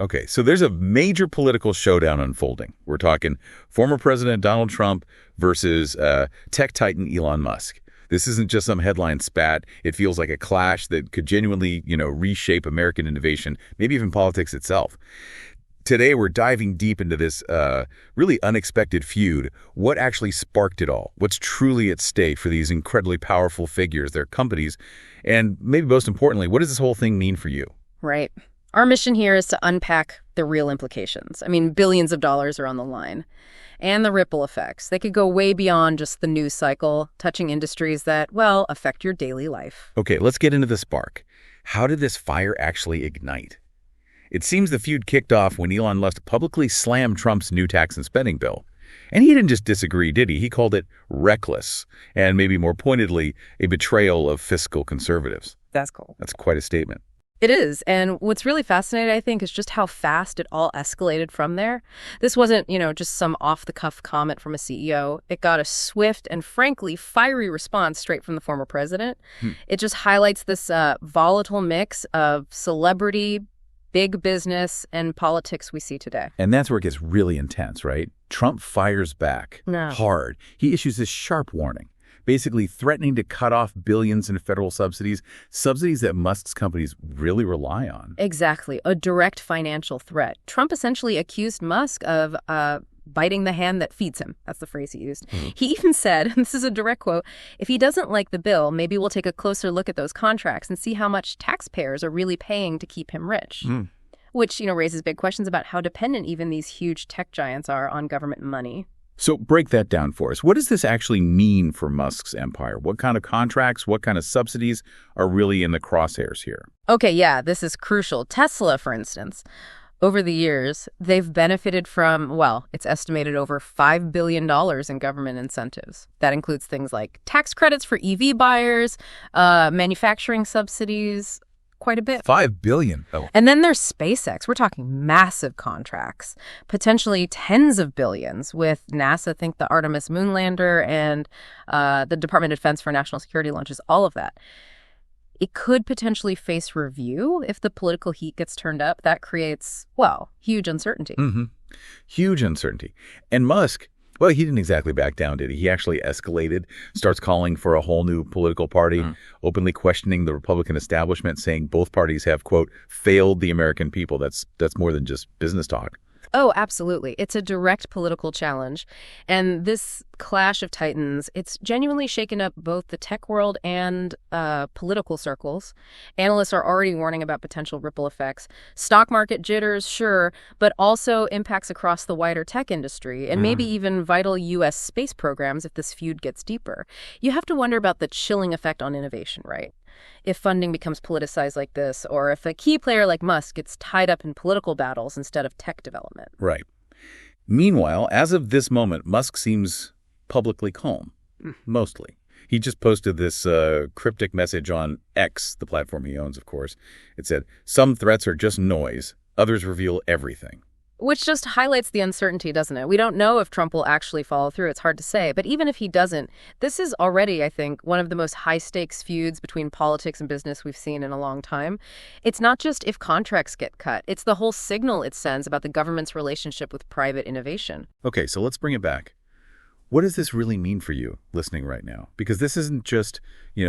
Okay, so there's a major political showdown unfolding. We're talking former President Donald Trump versus tech titan Elon Musk. This isn't just some headline spat. It feels like a clash that could genuinely, reshape American innovation, maybe even politics itself. Today, we're diving deep into this really unexpected feud. What actually sparked it all? What's truly at stake for these incredibly powerful figures, their companies? And maybe most importantly, what does this whole thing mean for you? Right. Our mission here is to unpack the real implications. I mean, billions of dollars are on the line. And the ripple effects. They could go way beyond just the news cycle, touching industries that, well, affect your daily life. Okay, let's get into the spark. How did this fire actually ignite? It seems the feud kicked off when Elon Musk publicly slammed Trump's new tax and spending bill. And he didn't just disagree, did he? He called it reckless, and maybe more pointedly, a betrayal of fiscal conservatives. That's cool. That's quite a statement. It is. And what's really fascinating, I think, is just how fast it all escalated from there. This wasn't, just some off-the-cuff comment from a CEO. It got a swift and, frankly, fiery response straight from the former president. It just highlights this volatile mix of celebrity, big business, and politics we see today. And that's where it gets really intense, right? Trump fires back hard. He issues this sharp warning, basically threatening to cut off billions in federal subsidies that Musk's companies really rely on. Exactly. A direct financial threat. Trump essentially accused Musk of biting the hand that feeds him. That's the phrase he used. He even said, and this is a direct quote, if he doesn't like the bill, maybe we'll take a closer look at those contracts and see how much taxpayers are really paying to keep him rich. Which, raises big questions about how dependent even these huge tech giants are on government money. So break that down for us. What does this actually mean for Musk's empire? What kind of contracts, what kind of subsidies are really in the crosshairs here? Okay, yeah, this is crucial. Tesla, for instance, over the years, they've benefited from, well, it's estimated over $5 billion in government incentives. That includes things like tax credits for EV buyers, manufacturing subsidies, quite a bit. $5 billion. Oh. And then there's SpaceX. We're talking massive contracts, potentially tens of billions with NASA, think the Artemis moon lander, and the Department of Defense for national security launches, all of that. It could potentially face review if the political heat gets turned up. That creates, well, huge uncertainty. Huge uncertainty. And Musk, well, he didn't exactly back down, did he? He actually escalated, starts calling for a whole new political party, openly questioning the Republican establishment, saying both parties have, quote, failed the American people. That's more than just business talk. Oh, absolutely. It's a direct political challenge. And this clash of titans, it's genuinely shaken up both the tech world and political circles. Analysts are already warning about potential ripple effects. Stock market jitters, sure, but also impacts across the wider tech industry and maybe even vital U.S. space programs if this feud gets deeper. You have to wonder about the chilling effect on innovation, right? If funding becomes politicized like this, or if a key player like Musk gets tied up in political battles instead of tech development. Right. Meanwhile, as of this moment, Musk seems publicly calm, mostly. He just posted this cryptic message on X, the platform he owns, of course. It said, "Some threats are just noise. Others reveal everything." Which just highlights the uncertainty, doesn't it? We don't know if Trump will actually follow through. It's hard to say. But even if he doesn't, this is already, I think, one of the most high-stakes feuds between politics and business we've seen in a long time. It's not just if contracts get cut. It's the whole signal it sends about the government's relationship with private innovation. Okay, so let's bring it back. What does this really mean for you listening right now? Because this isn't just,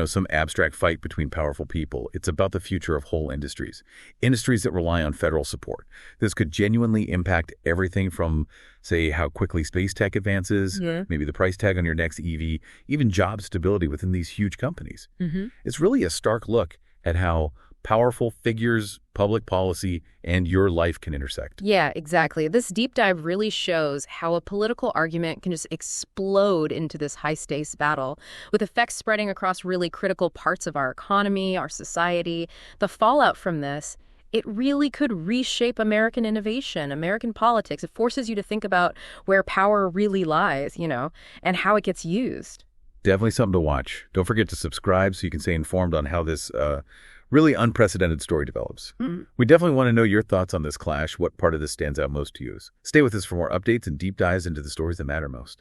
some abstract fight between powerful people. It's about the future of whole industries that rely on federal support. This could genuinely impact everything from, say, how quickly space tech advances, maybe the price tag on your next EV, even job stability within these huge companies. It's really a stark look at how powerful figures, public policy, and your life can intersect. Yeah, exactly. This deep dive really shows how a political argument can just explode into this high-stakes battle, with effects spreading across really critical parts of our economy, our society. The fallout from this, it really could reshape American innovation, American politics. It forces you to think about where power really lies, and how it gets used. Definitely something to watch. Don't forget to subscribe so you can stay informed on how this really unprecedented story develops. We definitely want to know your thoughts on this clash. What part of this stands out most to you? Stay with us for more updates and deep dives into the stories that matter most.